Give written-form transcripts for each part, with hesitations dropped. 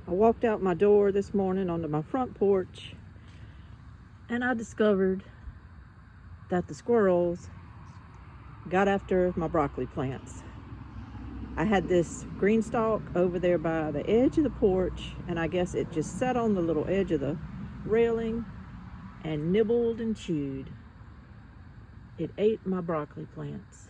I walked out my door this morning onto my front porch and I discovered that the squirrels got after my broccoli plants. I had this green stalk over there by the edge of the porch, and I guess it just sat on the little edge of the railing and nibbled and chewed. It ate my broccoli plants.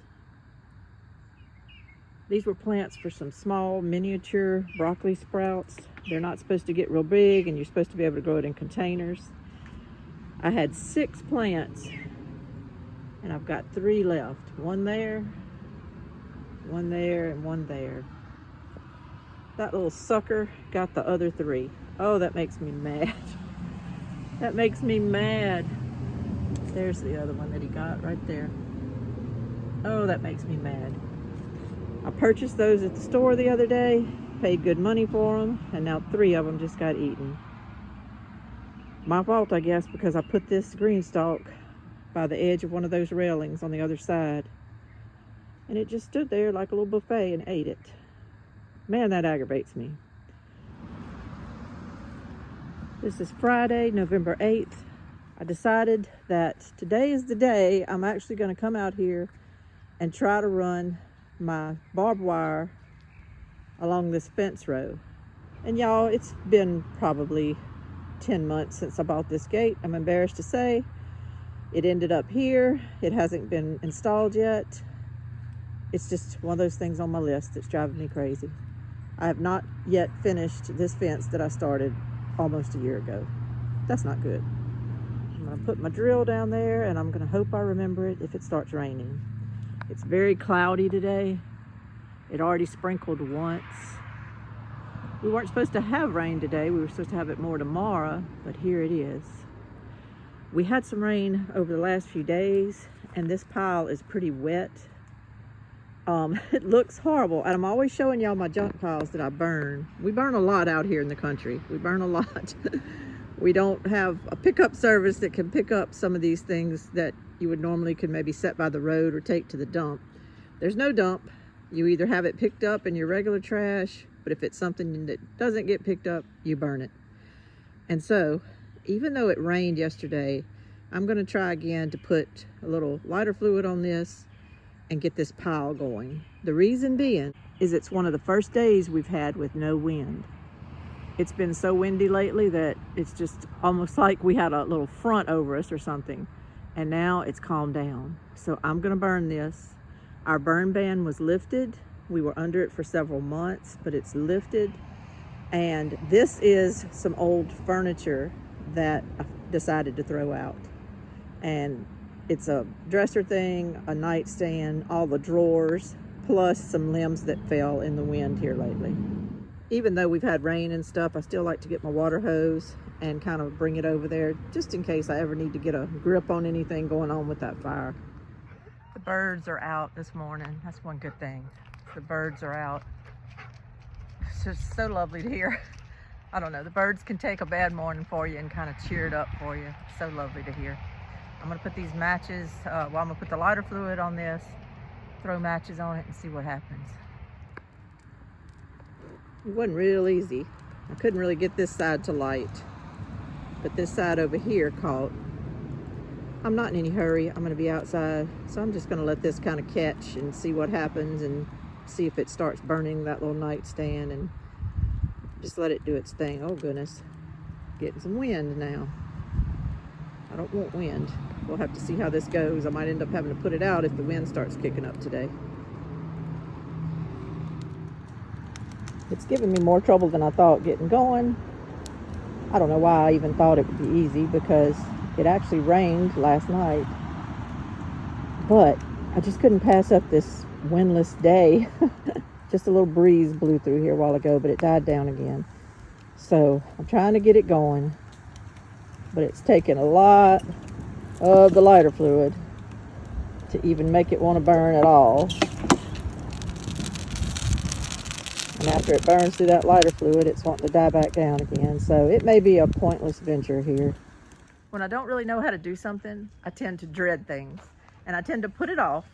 These were plants for some small miniature broccoli sprouts. They're not supposed to get real big, and you're supposed to be able to grow it in containers. I had 6 plants, and I've got 3 left. One there, and one there. That little sucker got the other 3. Oh, that makes me mad. That makes me mad. There's the other one that he got right there. Oh, that makes me mad. I purchased those at the store the other day, paid good money for them, and now 3 of them just got eaten. My fault, I guess, because I put this green stalk by the edge of one of those railings on the other side. And it just stood there like a little buffet and ate it. Man, that aggravates me. This is Friday, November 8th. I decided that today is the day I'm actually going to come out here and try to run my barbed wire along this fence row. And y'all, it's been probably 10 months since I bought this gate. I'm embarrassed to say it ended up here. It hasn't been installed yet. It's just one of those things on my list that's driving me crazy. I have not yet finished this fence that I started almost a year ago. That's not good. I'm gonna put my drill down there and I'm gonna hope I remember it if it starts raining. It's very cloudy today. It already sprinkled once. We weren't supposed to have rain today. We were supposed to have it more tomorrow, but here it is. We had some rain over the last few days and this pile is pretty wet. It looks horrible, and I'm always showing y'all my junk piles that I burn. We burn a lot out here in the country. We burn a lot. We don't have a pickup service that can pick up some of these things that you would normally could maybe set by the road or take to the dump. There's no dump. You either have it picked up in your regular trash, but if it's something that doesn't get picked up, you burn it. And so, even though it rained yesterday, I'm gonna try again to put a little lighter fluid on this and get this pile going. The reason being is it's one of the first days we've had with no wind. It's been so windy lately that it's just almost like we had a little front over us or something. And now it's calmed down. So I'm gonna burn this. Our burn ban was lifted. We were under it for several months, but it's lifted. And this is some old furniture that I decided to throw out. And it's a dresser thing, a nightstand, all the drawers, plus some limbs that fell in the wind here lately. Even though we've had rain and stuff, I still like to get my water hose and kind of bring it over there just in case I ever need to get a grip on anything going on with that fire. The birds are out this morning. That's one good thing. The birds are out. It's just so lovely to hear. I don't know, the birds can take a bad morning for you and kind of cheer it up for you. It's so lovely to hear. I'm gonna put these matches, I'm gonna put the lighter fluid on this, throw matches on it and see what happens. It wasn't real easy. I couldn't really get this side to light, but this side over here caught. I'm not in any hurry. I'm gonna be outside, so I'm just gonna let this kind of catch and see what happens and see if it starts burning that little nightstand and just let it do its thing. Oh goodness, getting some wind now. I don't want wind. We'll have to see how this goes. I might end up having to put it out if the wind starts kicking up today. It's giving me more trouble than I thought getting going. I don't know why I even thought it would be easy because it actually rained last night. But I just couldn't pass up this windless day. Just a little breeze blew through here a while ago, but it died down again. So I'm trying to get it going. But it's taken a lot of the lighter fluid to even make it want to burn at all. And after it burns through that lighter fluid, it's wanting to die back down again. So it may be a pointless venture here. When I don't really know how to do something, I tend to dread things. And I tend to put it off.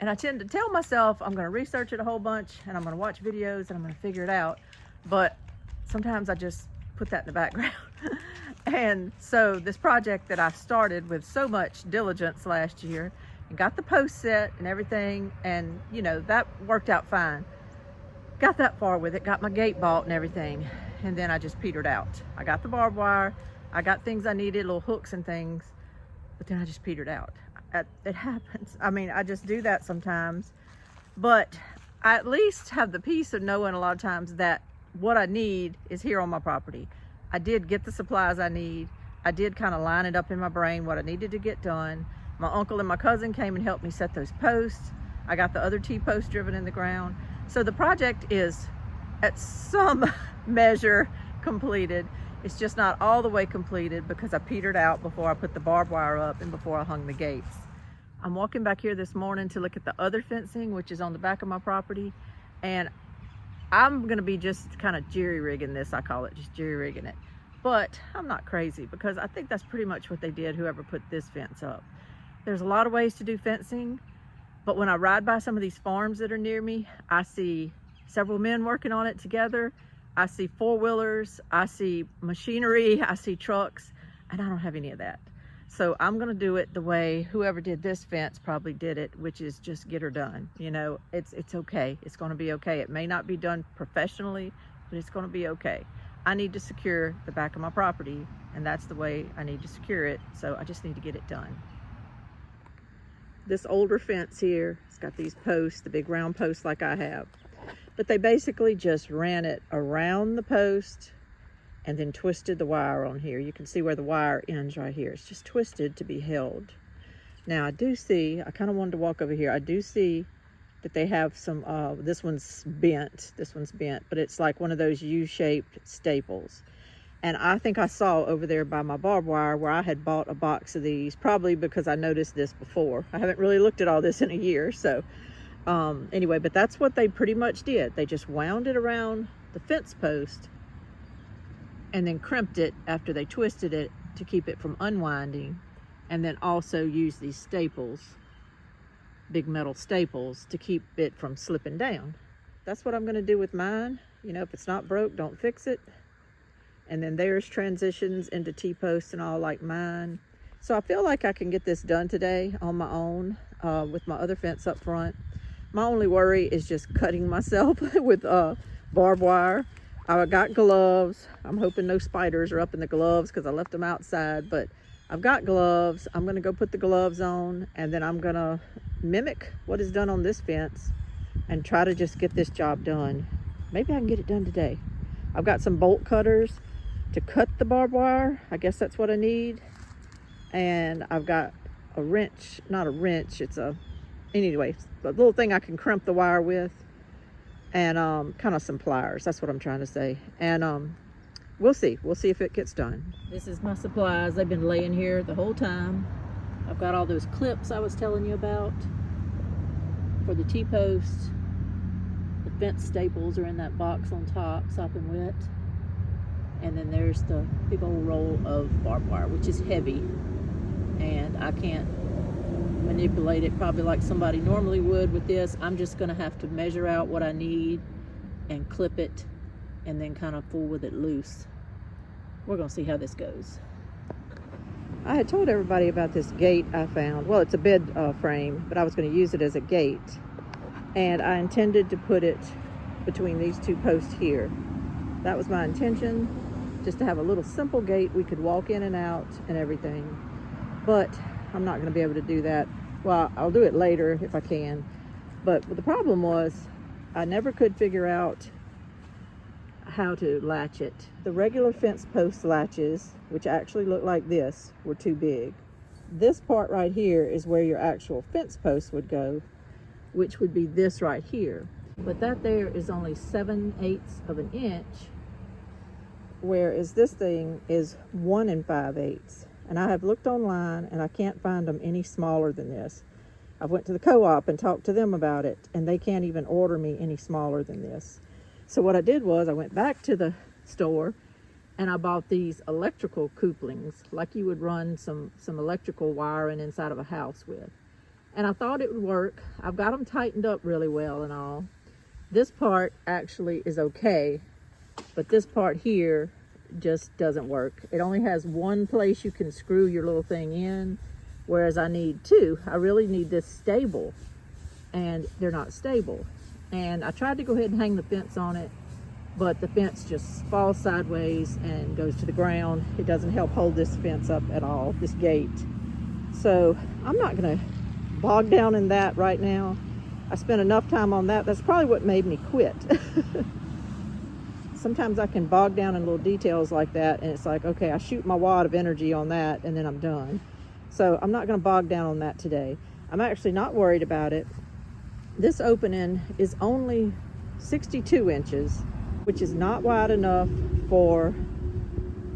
And I tend to tell myself I'm going to research it a whole bunch and I'm going to watch videos and I'm going to figure it out. But sometimes I just put that in the background. And so this project that I started with so much diligence last year and got the post set and everything, and you know, that worked out fine. Got that far with it, got my gate bought and everything, and then I just petered out. I got the barbed wire, I got things I needed, little hooks and things, but then I just petered out. It happens. I mean, I just do that sometimes, but I at least have the peace of knowing a lot of times that what I need is here on my property. I did get the supplies I need. I did kind of line it up in my brain what I needed to get done. My uncle and my cousin came and helped me set those posts. I got the other T-posts driven in the ground. So the project is at some measure completed. It's just not all the way completed because I petered out before I put the barbed wire up and before I hung the gates. I'm walking back here this morning to look at the other fencing, which is on the back of my property, and I'm gonna be just kind of jerry-rigging this, I call it, just jerry-rigging it. But I'm not crazy because I think that's pretty much what they did, whoever put this fence up. There's a lot of ways to do fencing, but when I ride by some of these farms that are near me, I see several men working on it together. I see four-wheelers, I see machinery, I see trucks, and I don't have any of that. So I'm gonna do it the way whoever did this fence probably did it, which is just get her done. You know, it's okay, it's gonna be okay. It may not be done professionally, but it's gonna be okay. I need to secure the back of my property, and that's the way I need to secure it, so I just need to get it done. This older fence here, it's got these posts, the big round posts like I have, but they basically just ran it around the post and then twisted the wire on here. You can see where the wire ends right here. It's just twisted to be held. Now I do see, I kind of wanted to walk over here. I do see that they have some, this one's bent, but it's like one of those U-shaped staples. And I think I saw over there by my barbed wire where I had bought a box of these, probably because I noticed this before. I haven't really looked at all this in a year, so anyway, but that's what they pretty much did. They just wound it around the fence post and then crimped it after they twisted it to keep it from unwinding, and then also used these staples, big metal staples, to keep it from slipping down. That's what I'm gonna do with mine. You know, if it's not broke, don't fix it. And then there's transitions into T-posts and all like mine. So I feel like I can get this done today on my own with my other fence up front. My only worry is just cutting myself with barbed wire. I got gloves. I'm hoping no spiders are up in the gloves because I left them outside, but I've got gloves. I'm gonna go put the gloves on, and then I'm gonna mimic what is done on this fence and try to just get this job done. Maybe I can get it done today. I've got some bolt cutters to cut the barbed wire. I guess that's what I need. And I've got a wrench, not a wrench, it's anyway, a little thing I can crimp the wire with, and kind of some pliers. That's what I'm trying to say. And we'll see if it gets done. This is my supplies. They've been laying here the whole time. I've got all those clips I was telling you about for the T-posts. The fence staples are in that box on top, sopping wet. And then there's the big old roll of barbed wire, which is heavy, and I can't manipulate it probably like somebody normally would with this. I'm just gonna have to measure out what I need and clip it, and then kind of fool with it loose. We're gonna see how this goes. I had told everybody about this gate I found. Well, it's a bed frame, but I was gonna use it as a gate. And I intended to put it between these two posts here. That was my intention, just to have a little simple gate we could walk in and out and everything. But I'm not gonna be able to do that. Well, I'll do it later if I can. But the problem was, I never could figure out how to latch it. The regular fence post latches, which actually look like this, were too big. This part right here is where your actual fence post would go, which would be this right here. But that there is only 7/8 of an inch, whereas this thing is 1 5/8. And I have looked online and I can't find them any smaller than this. I went to the co-op and talked to them about it, and they can't even order me any smaller than this. So what I did was I went back to the store and I bought these electrical couplings, like you would run some electrical wiring inside of a house with. And I thought it would work. I've got them tightened up really well and all. This part actually is okay, but this part here just doesn't work. It only has one place you can screw your little thing in, whereas I need two. I really need this stable, and they're not stable. And I tried to go ahead and hang the fence on it, but the fence just falls sideways and goes to the ground. It doesn't help hold this fence up at all, this gate. So I'm not gonna bog down in that right now. I spent enough time on that. That's probably what made me quit. Sometimes I can bog down in little details like that, and it's like, okay, I shoot my wad of energy on that and then I'm done. So I'm not gonna bog down on that today. I'm actually not worried about it. This opening is only 62 inches, which is not wide enough for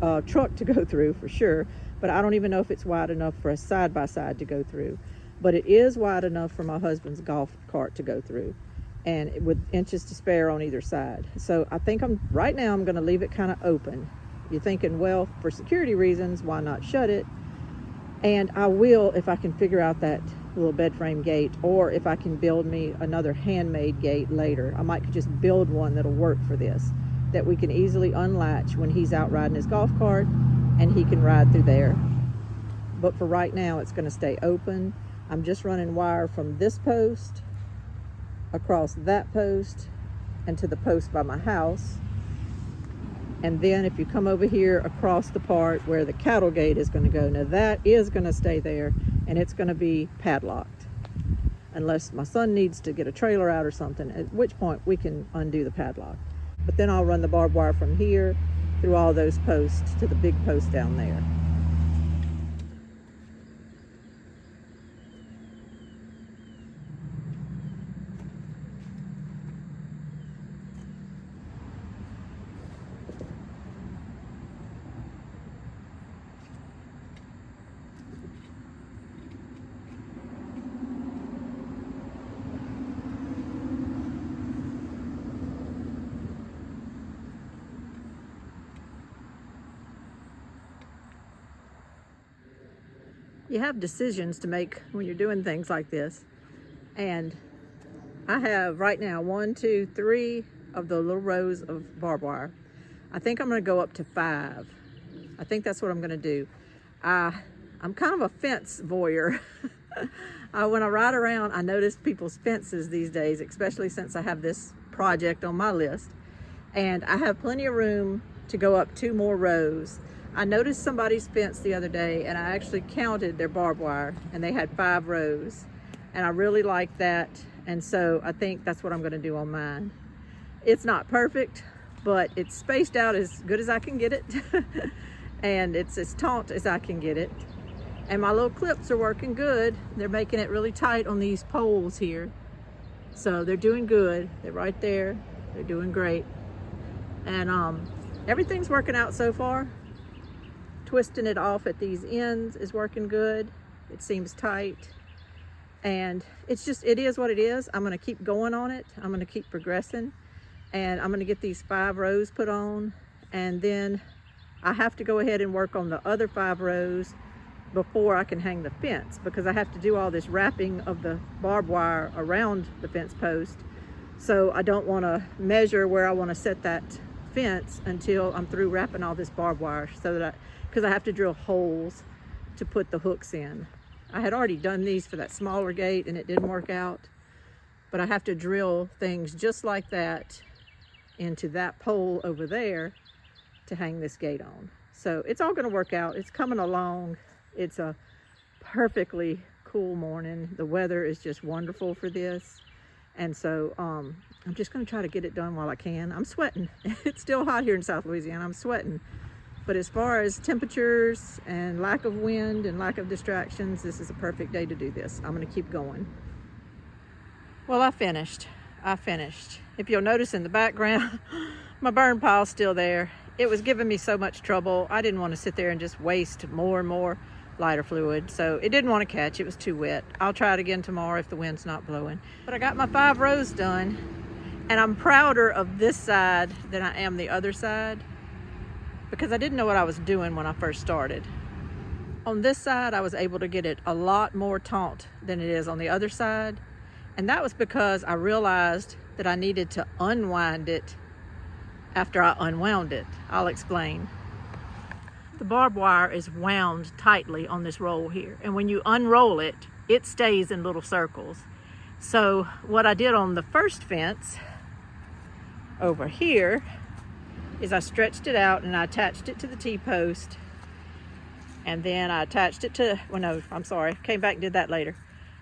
a truck to go through for sure, but I don't even know if it's wide enough for a side-by-side to go through. But it is wide enough for my husband's golf cart to go through, and with inches to spare on either side. So I think right now I'm gonna leave it kind of open. You're thinking, well, for security reasons, why not shut it? And I will if I can figure out that little bed frame gate, or if I can build me another handmade gate later. I might just build one that'll work for this, that we can easily unlatch when he's out riding his golf cart and he can ride through there. But for right now, it's gonna stay open. I'm just running wire from this post across that post and to the post by my house. And then if you come over here across the part where the cattle gate is going to go, now that is going to stay there, and it's going to be padlocked unless my son needs to get a trailer out or something, at which point we can undo the padlock. But then I'll run the barbed wire from here through all those posts to the big post down there. You have decisions to make when you're doing things like this. And I have right now 1, 2, 3 of the little rows of barbed wire. I think I'm gonna go up to 5. I think that's what I'm gonna do. I'm kind of a fence voyeur. When I ride around, I notice people's fences these days, especially since I have this project on my list. And I have plenty of room to go up 2 more rows. I noticed somebody's fence the other day, and I actually counted their barbed wire, and they had 5 rows. And I really like that, and so I think that's what I'm gonna do on mine. It's not perfect, but it's spaced out as good as I can get it. And it's as taut as I can get it. And my little clips are working good. They're making it really tight on these poles here. So they're doing good. They're right there. They're doing great. And everything's working out so far. Twisting it off at these ends is working good. It seems tight. And it is what it is. I'm gonna keep going on it. I'm gonna keep progressing. And I'm gonna get these 5 rows put on. And then I have to go ahead and work on the other 5 rows before I can hang the fence, because I have to do all this wrapping of the barbed wire around the fence post. So I don't want to measure where I want to set that fence until I'm through wrapping all this barbed wire, so that because I have to drill holes to put the hooks in. I had already done these for that smaller gate and it didn't work out, but I have to drill things just like that into that pole over there to hang this gate on. So it's all going to work out. It's coming along. It's a perfectly cool morning. The weather is just wonderful for this. And so I'm just going to try to get it done while I can. I'm sweating. It's still hot here in South Louisiana. I'm sweating. But as far as temperatures and lack of wind and lack of distractions, this is a perfect day to do this. I'm going to keep going. Well, I finished. If you'll notice in the background, my burn pile's still there. It was giving me so much trouble. I didn't want to sit there and just waste more and more lighter fluid. So it didn't want to catch. It was too wet. I'll try it again tomorrow if the wind's not blowing. But I got my 5 rows done, and I'm prouder of this side than I am the other side, because I didn't know what I was doing when I first started. On this side, I was able to get it a lot more taut than it is on the other side. And that was because I realized that I needed to unwind it after I unwound it. I'll explain. The barbed wire is wound tightly on this roll here, and when you unroll it, it stays in little circles. So what I did on the first fence over here is I stretched it out and I attached it to the T-post, and then I attached it to, well no, I'm sorry, came back and did that later.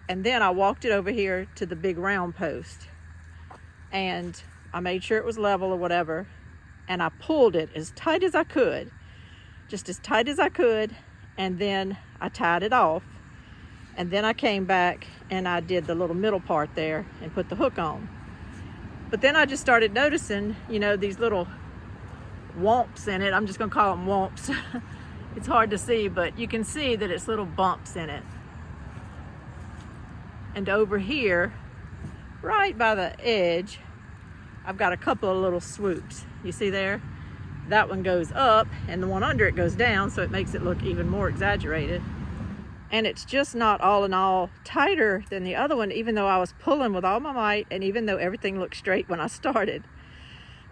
And then I walked it over here to the big round post, and I made sure it was level or whatever, and I pulled it as tight as I could, just as tight as I could, and then I tied it off. And then I came back and I did the little middle part there and put the hook on. But then I just started noticing, you know, these little whomps in it. I'm just gonna call them whomps. It's hard to see, but you can see that it's little bumps in it. And over here, right by the edge, I've got a couple of little swoops. You see there? That one goes up and the one under it goes down, so it makes it look even more exaggerated. And it's just not all in all tighter than the other one, even though I was pulling with all my might and even though everything looked straight when I started.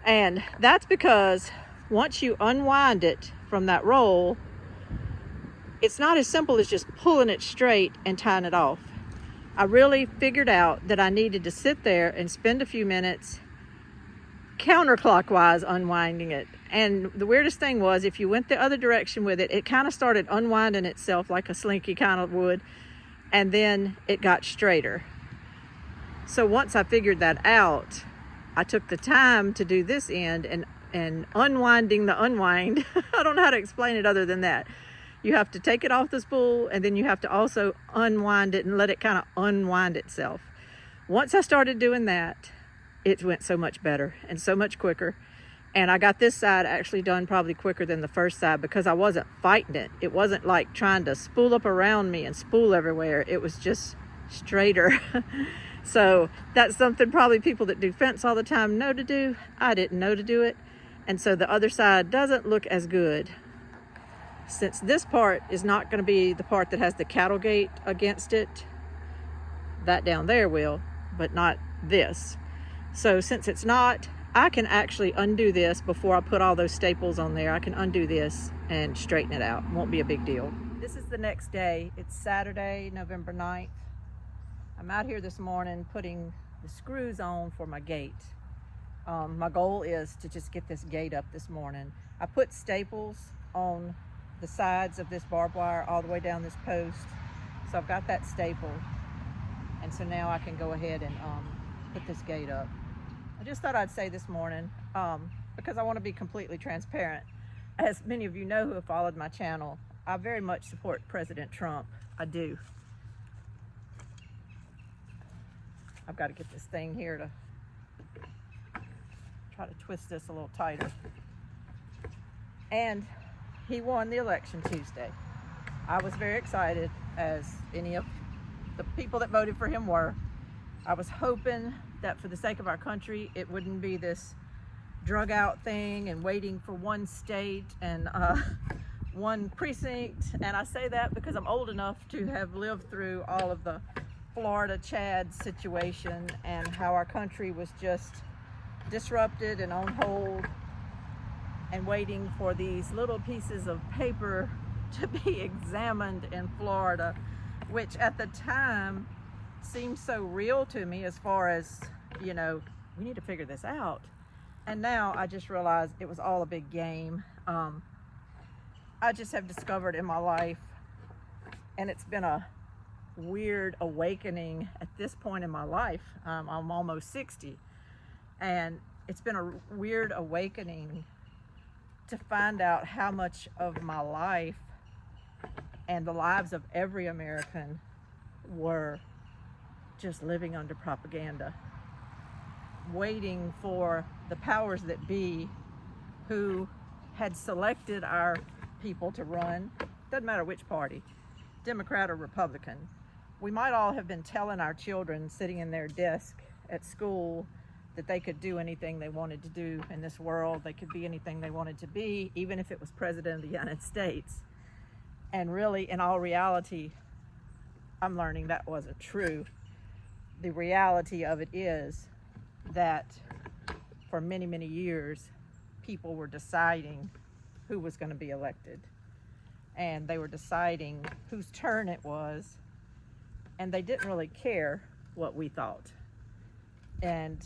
And that's because once you unwind it from that roll, it's not as simple as just pulling it straight and tying it off. I really figured out that I needed to sit there and spend a few minutes counterclockwise unwinding it. And the weirdest thing was, if you went the other direction with it, it kind of started unwinding itself like a slinky kind of would, and then it got straighter. So once I figured that out, I took the time to do this end and unwinding the unwind. I don't know how to explain it other than that. You have to take it off the spool, and then you have to also unwind it and let it kind of unwind itself. Once I started doing that, it went so much better and so much quicker. And I got this side actually done probably quicker than the first side because I wasn't fighting it. It wasn't like trying to spool up around me and spool everywhere. It was just straighter. So that's something probably people that do fence all the time know to do. I didn't know to do it. And so the other side doesn't look as good. Since this part is not going to be the part that has the cattle gate against it, that down there will, but not this. So since it's not, I can actually undo this before I put all those staples on there. I can undo this and straighten it out. It won't be a big deal. This is the next day. It's Saturday, November 9th. I'm out here this morning putting the screws on for my gate. My goal is to just get this gate up this morning. I put staples on the sides of this barbed wire all the way down this post. So I've got that stapled. And so now I can go ahead and put this gate up. I just thought I'd say this morning, because I want to be completely transparent. As many of you know who have followed my channel, I very much support President Trump. I do. I've got to get this thing here to try to twist this a little tighter. And he won the election Tuesday. I was very excited, as any of the people that voted for him were. I was hoping that for the sake of our country, it wouldn't be this drug out thing and waiting for one state and one precinct. And I say that because I'm old enough to have lived through all of the Florida Chad situation and how our country was just disrupted and on hold and waiting for these little pieces of paper to be examined in Florida, which at the time seemed so real to me as far as, you know, we need to figure this out. And now I just realized it was all a big game. I just have discovered in my life, and it's been a weird awakening at this point in my life. I'm almost 60, and it's been a weird awakening to find out how much of my life and the lives of every American were just living under propaganda, waiting for the powers that be who had selected our people to run, doesn't matter which party, Democrat or Republican. We might all have been telling our children sitting in their desk at school that they could do anything they wanted to do in this world. They could be anything they wanted to be, even if it was President of the United States. And really, in all reality, I'm learning that wasn't true. The reality of it is that for many, many years, people were deciding who was going to be elected, and they were deciding whose turn it was, and they didn't really care what we thought. And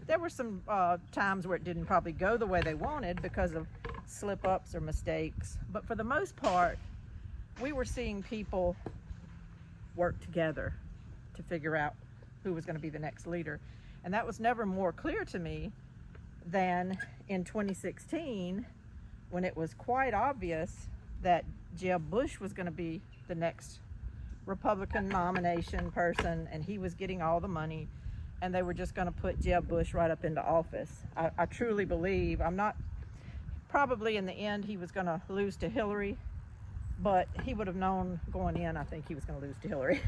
there were some times where it didn't probably go the way they wanted because of slip-ups or mistakes, but for the most part, we were seeing people work together to figure out who was going to be the next leader. And that was never more clear to me than in 2016, when it was quite obvious that Jeb Bush was going to be the next Republican nomination person, and he was getting all the money, and they were just going to put Jeb Bush right up into office. I truly believe, probably in the end he was going to lose to Hillary, but he would have known going in, I think he was going to lose to Hillary.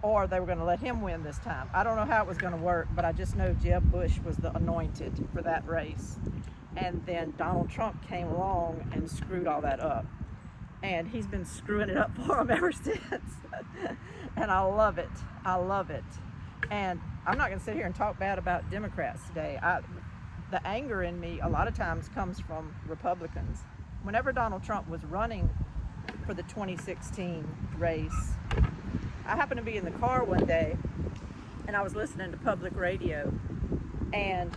Or they were going to let him win this time. I don't know how it was going to work, but I just know Jeb Bush was the anointed for that race. And then Donald Trump came along and screwed all that up. And he's been screwing it up for him ever since. And I love it. I love it. And I'm not going to sit here and talk bad about Democrats today. The anger in me a lot of times comes from Republicans. Whenever Donald Trump was running for the 2016 race, I happened to be in the car one day and I was listening to public radio, and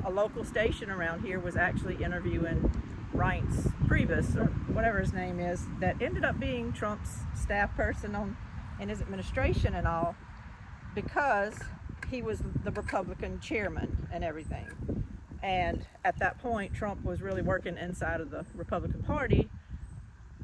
a local station around here was actually interviewing Reince Priebus, or whatever his name is, that ended up being Trump's staff person in his administration and all, because he was the Republican chairman and everything. And at that point, Trump was really working inside of the Republican Party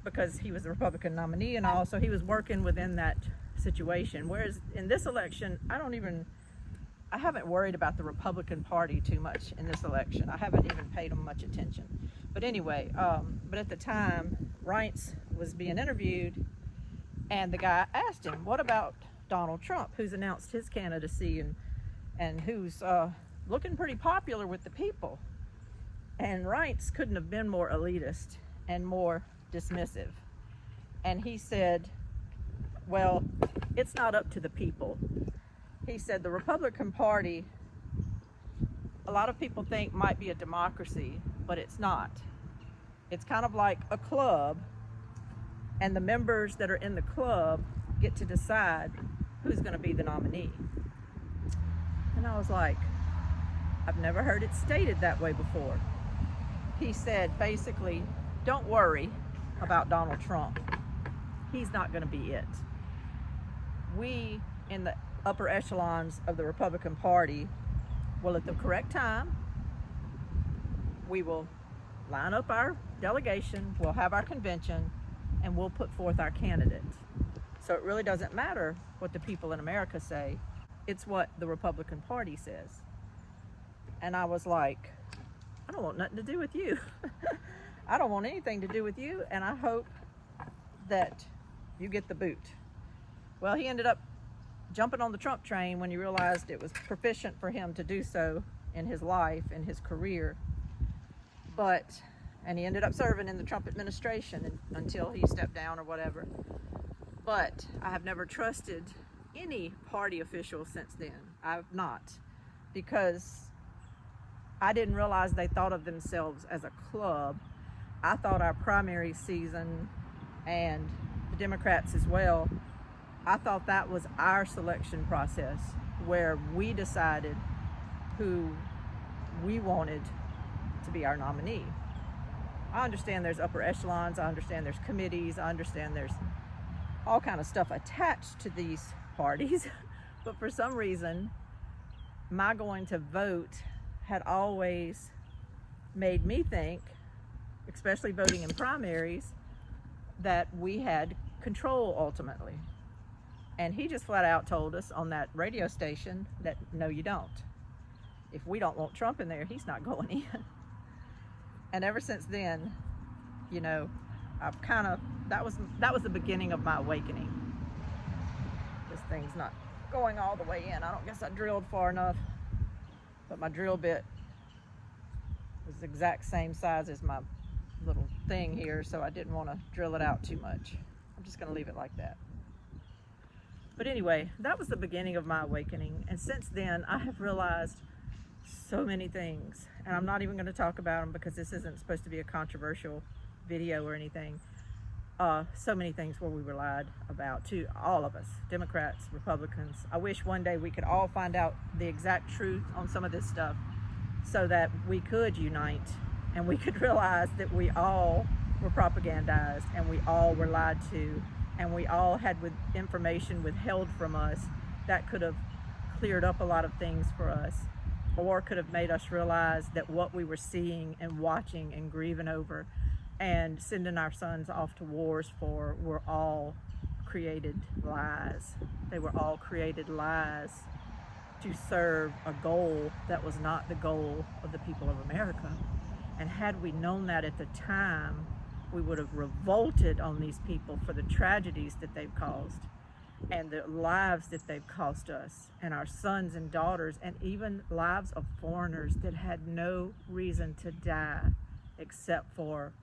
because he was the Republican nominee and all, so he was working within that situation. Whereas in this election, I haven't worried about the Republican Party too much in this election. I haven't even paid them much attention. But anyway, but at the time, Reince was being interviewed, and the guy asked him, what about Donald Trump, who's announced his candidacy and who's looking pretty popular with the people? And Reince couldn't have been more elitist and more dismissive. And he said, well, it's not up to the people. He said the Republican Party, a lot of people think might be a democracy, but it's not. It's kind of like a club, and the members that are in the club get to decide who's going to be the nominee. And I was like, I've never heard it stated that way before. He said, basically, don't worry about Donald Trump. He's not going to be it. We, in the upper echelons of the Republican Party, will at the correct time, we will line up our delegation, we'll have our convention, and we'll put forth our candidate. So it really doesn't matter what the people in America say. It's what the Republican Party says. And I was like, I don't want nothing to do with you. I don't want anything to do with you, and I hope that you get the boot. Well, he ended up jumping on the Trump train when he realized it was proficient for him to do so in his life, in his career. And he ended up serving in the Trump administration until he stepped down or whatever. But I have never trusted any party official since then. I've not, because I didn't realize they thought of themselves as a club. I thought our primary season, and the Democrats as well, I thought that was our selection process where we decided who we wanted to be our nominee. I understand there's upper echelons, I understand there's committees, I understand there's all kind of stuff attached to these parties, but for some reason, my going to vote had always made me think, especially voting in primaries, that we had control ultimately. And he just flat out told us on that radio station that no, you don't. If we don't want Trump in there, he's not going in. And ever since then, you know, I've kind of, that was the beginning of my awakening. This thing's not going all the way in. I don't guess I drilled far enough, but my drill bit was the exact same size as my little thing here, so I didn't want to drill it out too much. I'm just going to leave it like that. But anyway, that was the beginning of my awakening, and since then I have realized so many things, and I'm not even going to talk about them because this isn't supposed to be a controversial video or anything. So many things where we were lied about, to all of us, Democrats, Republicans. I wish one day we could all find out the exact truth on some of this stuff so that we could unite and we could realize that we all were propagandized and we all were lied to, and we all had information withheld from us that could have cleared up a lot of things for us, or could have made us realize that what we were seeing and watching and grieving over and sending our sons off to wars for were all created lies. They were all created lies to serve a goal that was not the goal of the people of America. And had we known that at the time, we would have revolted on these people for the tragedies that they've caused and the lives that they've cost us and our sons and daughters, and even lives of foreigners that had no reason to die except for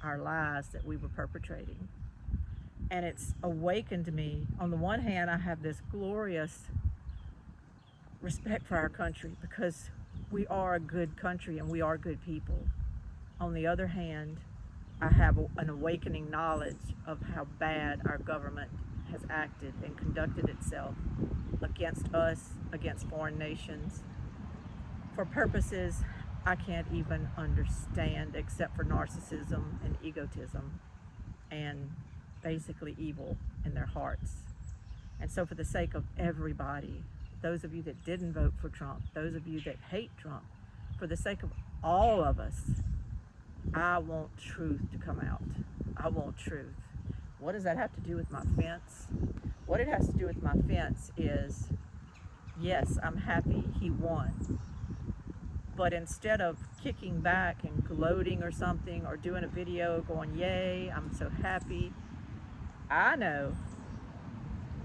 our lies that we were perpetrating. And it's awakened me. On the one hand, I have this glorious respect for our country because we are a good country and we are good people. On the other hand, I have an awakening knowledge of how bad our government has acted and conducted itself against us, against foreign nations, for purposes I can't even understand, except for narcissism and egotism and basically evil in their hearts. And so for the sake of everybody, those of you that didn't vote for Trump, those of you that hate Trump, for the sake of all of us, I want truth to come out. I want truth. What does that have to do with my fence? What it has to do with my fence is, yes, I'm happy he won. But instead of kicking back and gloating or something, or doing a video going, yay, I'm so happy, I know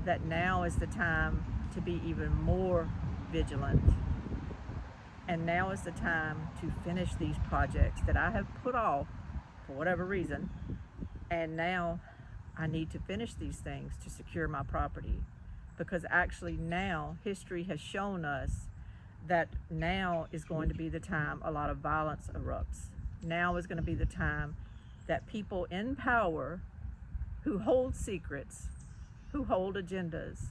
that now is the time to be even more vigilant. And now is the time to finish these projects that I have put off for whatever reason. And now I need to finish these things to secure my property. Because actually now history has shown us that now is going to be the time a lot of violence erupts. Now is going to be the time that people in power who hold secrets, who hold agendas,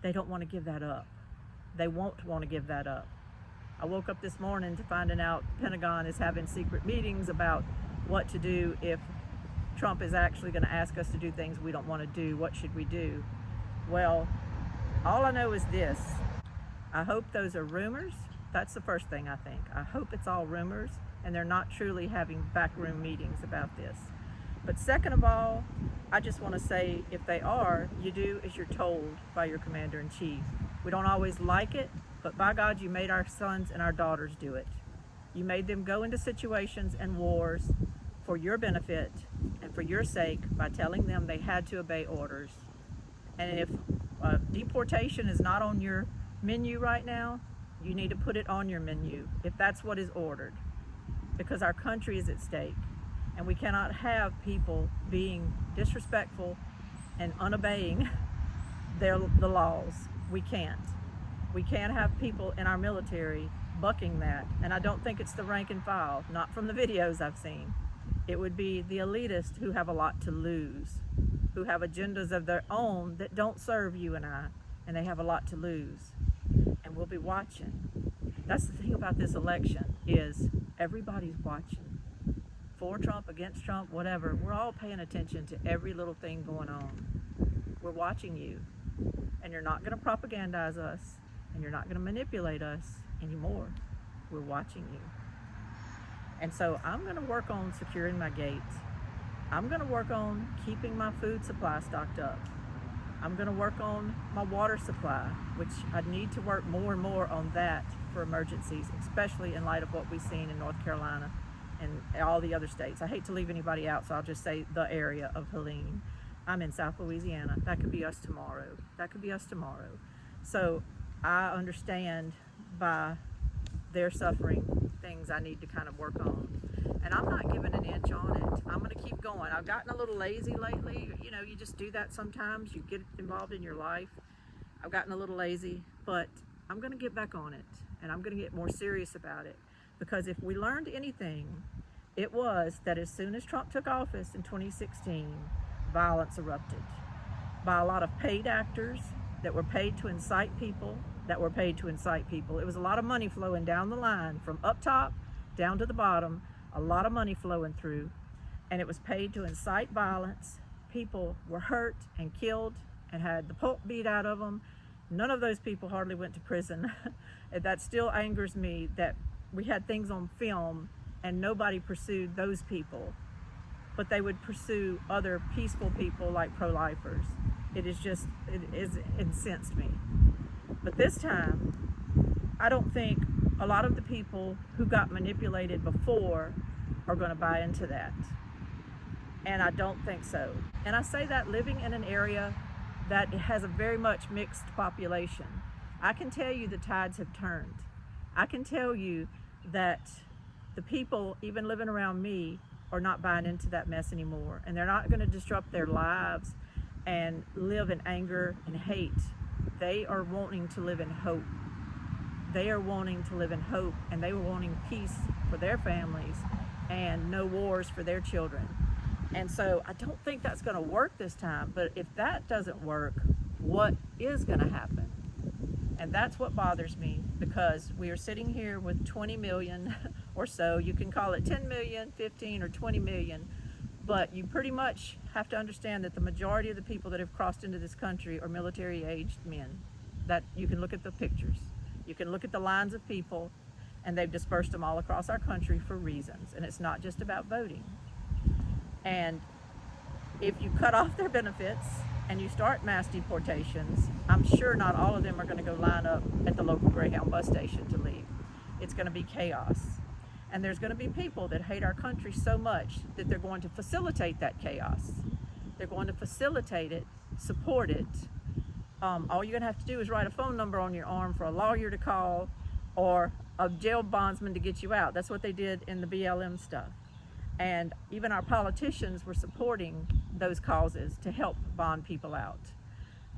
they don't want to give that up. They won't want to give that up. I woke up this morning to finding out Pentagon is having secret meetings about what to do if Trump is actually going to ask us to do things we don't want to do. What should we do? Well, all I know is this. I hope those are rumors. That's the first thing I think. I hope it's all rumors and they're not truly having backroom meetings about this. But second of all, I just want to say, if they are, you do as you're told by your commander-in-chief. We don't always like it, but by God, you made our sons and our daughters do it. You made them go into situations and wars for your benefit and for your sake by telling them they had to obey orders. And if deportation is not on your menu right now, you need to put it on your menu if that's what is ordered, because our country is at stake and we cannot have people being disrespectful and unobeying the laws. We can't have people in our military bucking that, and I don't think it's the rank and file, not from the videos I've seen. It would be the elitists who have a lot to lose, who have agendas of their own that don't serve you and I, and they have a lot to lose. And we'll be watching. That's the thing about this election, is everybody's watching. For Trump, against Trump, whatever. We're all paying attention to every little thing going on. We're watching you. And you're not going to propagandize us, and you're not going to manipulate us anymore. We're watching you. And so I'm going to work on securing my gates. I'm going to work on keeping my food supply stocked up. I'm going to work on my water supply, which I need to work more and more on that for emergencies, especially in light of what we've seen in North Carolina and all the other states. I hate to leave anybody out, so I'll just say the area of Helene. I'm in South Louisiana. That could be us tomorrow. That could be us tomorrow. So I understand by their suffering things I need to kind of work on. And I'm not giving an inch on it. I'm going to keep going. I've gotten a little lazy lately. You know, you just do that sometimes. You get involved in your life. I've gotten a little lazy, but I'm going to get back on it. and I'm going to get more serious about it, because if we learned anything, it was that as soon as Trump took office in 2016, violence erupted by a lot of paid actors that were paid to incite people, It was a lot of money flowing down the line from up top down to the bottom, a lot of money flowing through, and it was paid to incite violence. People were hurt and killed and had the pulp beat out of them. None of those people hardly went to prison. That still angers me that we had things on film and nobody pursued those people, but they would pursue other peaceful people like pro-lifers. It is incensed me. But this time, I don't think a lot of the people who got manipulated before are going to buy into that. And I don't think so. And I say that living in an area that has a very much mixed population. I can tell you the tides have turned. I can tell you that the people, even living around me, are not buying into that mess anymore. And they're not going to disrupt their lives and live in anger and hate. They are wanting to live in hope. They are wanting to live in hope, and they were wanting peace for their families and no wars for their children. And so I don't think that's going to work this time. But if that doesn't work, what is going to happen? And that's what bothers me, because we are sitting here with 20 million or so. You can call it 10 million, 15 or 20 million, but you pretty much have to understand that the majority of the people that have crossed into this country are military-aged men. That you can look at the pictures. You can look at the lines of people, and they've dispersed them all across our country for reasons. And it's not just about voting. And if you cut off their benefits and you start mass deportations, I'm sure not all of them are going to go line up at the local Greyhound bus station to leave. It's going to be chaos. And there's going to be people that hate our country so much that they're going to facilitate that chaos. They're going to facilitate it, support it. All you're going to have to do is write a phone number on your arm for a lawyer to call or a jail bondsman to get you out. That's what they did in the BLM stuff. And even our politicians were supporting those causes to help bond people out.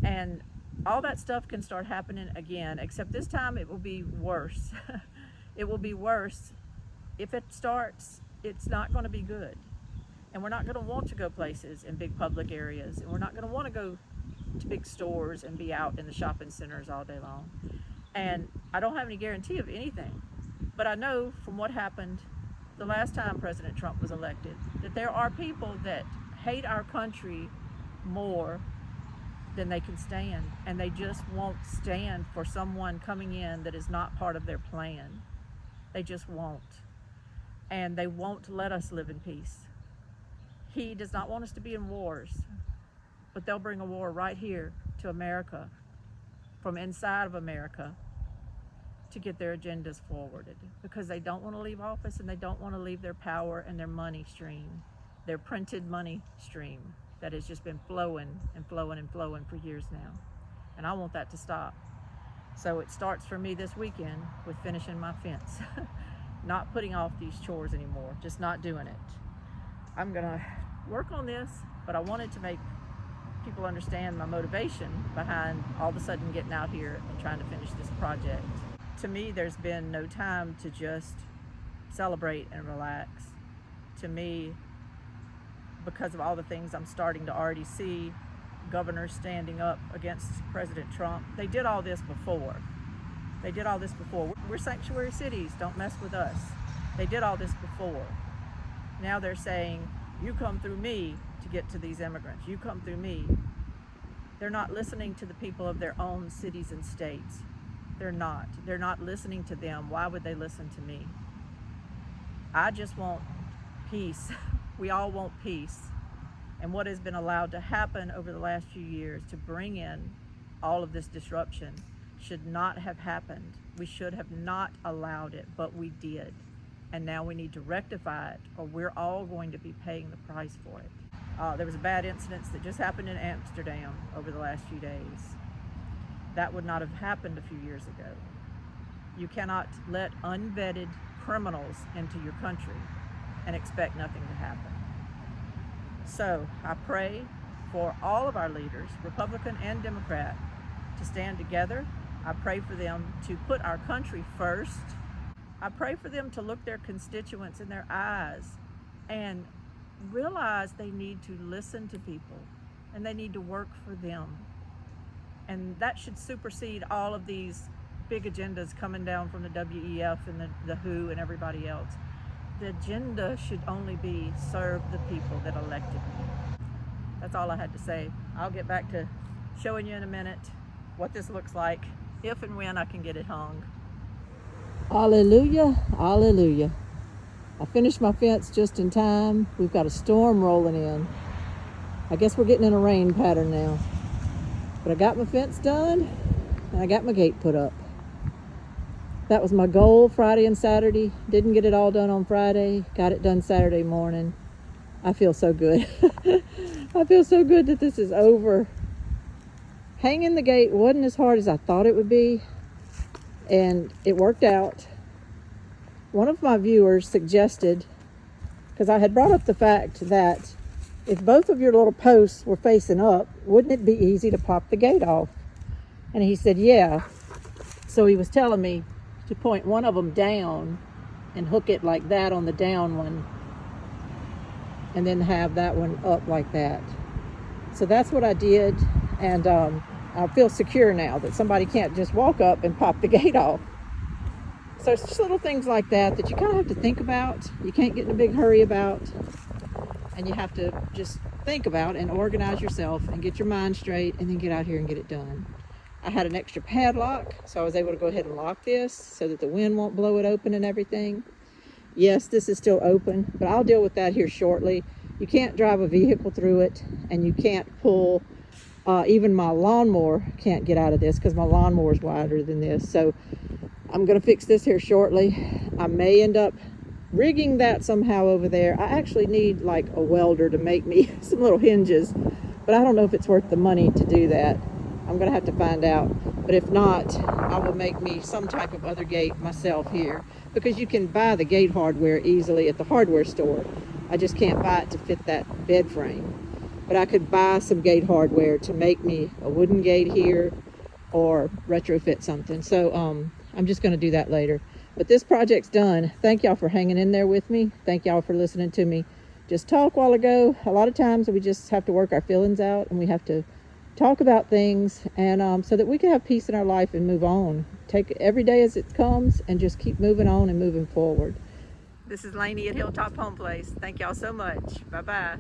And all that stuff can start happening again, except this time it will be worse. It will be worse. If it starts, it's not going to be good. And we're not going to want to go places in big public areas. And we're not going to want to go to big stores and be out in the shopping centers all day long. And I don't have any guarantee of anything. But I know from what happened the last time President Trump was elected, that there are people that hate our country more than they can stand, and they just won't stand for someone coming in that is not part of their plan. They just won't. And they won't let us live in peace. He does not want us to be in wars, but they'll bring a war right here to America, from inside of America, to get their agendas forwarded, because they don't want to leave office and they don't want to leave their power and their money stream, their printed money stream that has just been flowing and flowing and flowing for years now. And I want that to stop. So it starts for me this weekend with finishing my fence, not putting off these chores anymore, just not doing it. I'm gonna work on this, but I wanted to make people understand my motivation behind all of a sudden getting out here and trying to finish this project. To me, there's been no time to just celebrate and relax. To me, because of all the things I'm starting to already see, governors standing up against President Trump, they did all this before. We're sanctuary cities, don't mess with us. They did all this before. Now they're saying, you come through me to get to these immigrants. You come through me. They're not listening to the people of their own cities and states. They're not listening to them. Why would they listen to me? I just want peace. We all want peace. And what has been allowed to happen over the last few years to bring in all of this disruption should not have happened. We should have not allowed it, but we did. And now we need to rectify it, or we're all going to be paying the price for it. There was a bad incident that just happened in Amsterdam over the last few days. That would not have happened a few years ago. You cannot let unvetted criminals into your country and expect nothing to happen. So I pray for all of our leaders, Republican and Democrat, to stand together I pray for them to put our country first. I pray for them to look their constituents in their eyes and realize they need to listen to people and they need to work for them. And that should supersede all of these big agendas coming down from the WEF and the WHO and everybody else. The agenda should only be serve the people that elected me. That's all I had to say. I'll get back to showing you in a minute what this looks like if and when I can get it hung. Hallelujah, hallelujah. I finished my fence just in time. We've got a storm rolling in. I guess we're getting in a rain pattern now. But I got my fence done and I got my gate put up. That was my goal Friday and Saturday. Didn't get it all done on Friday. Got it done Saturday morning. I feel so good. I feel so good that this is over. Hanging the gate wasn't as hard as I thought it would be. And it worked out. One of my viewers suggested, because I had brought up the fact that if both of your little posts were facing up, wouldn't it be easy to pop the gate off? And he said, yeah. So he was telling me to point one of them down and hook it like that on the down one, and then have that one up like that. So that's what I did, and I feel secure now that somebody can't just walk up and pop the gate off. So it's just little things like that that you kind of have to think about. You can't get in a big hurry about, and you have to just think about and organize yourself and get your mind straight and then get out here and get it done. I had an extra padlock, so I was able to go ahead and lock this so that the wind won't blow it open and everything. Yes, this is still open, but I'll deal with that here shortly. You can't drive a vehicle through it, and you can't pull, even my lawnmower can't get out of this because my lawnmower is wider than this. So I'm going to fix this here shortly. I may end up rigging that somehow over there. I actually need like a welder to make me some little hinges, but I don't know if it's worth the money to do that. I'm going to have to find out. But if not, I will make me some type of other gate myself here, because you can buy the gate hardware easily at the hardware store. I just can't buy it to fit that bed frame. But I could buy some gate hardware to make me a wooden gate here or retrofit something. So I'm just going to do that later. But this project's done. Thank y'all for hanging in there with me. Thank y'all for listening to me just talk a while ago. A lot of times we just have to work our feelings out, and we have to talk about things, and so that we can have peace in our life and move on. Take every day as it comes and just keep moving on and moving forward. This is Lainey at Hilltop Home Place. Thank y'all so much. Bye-bye.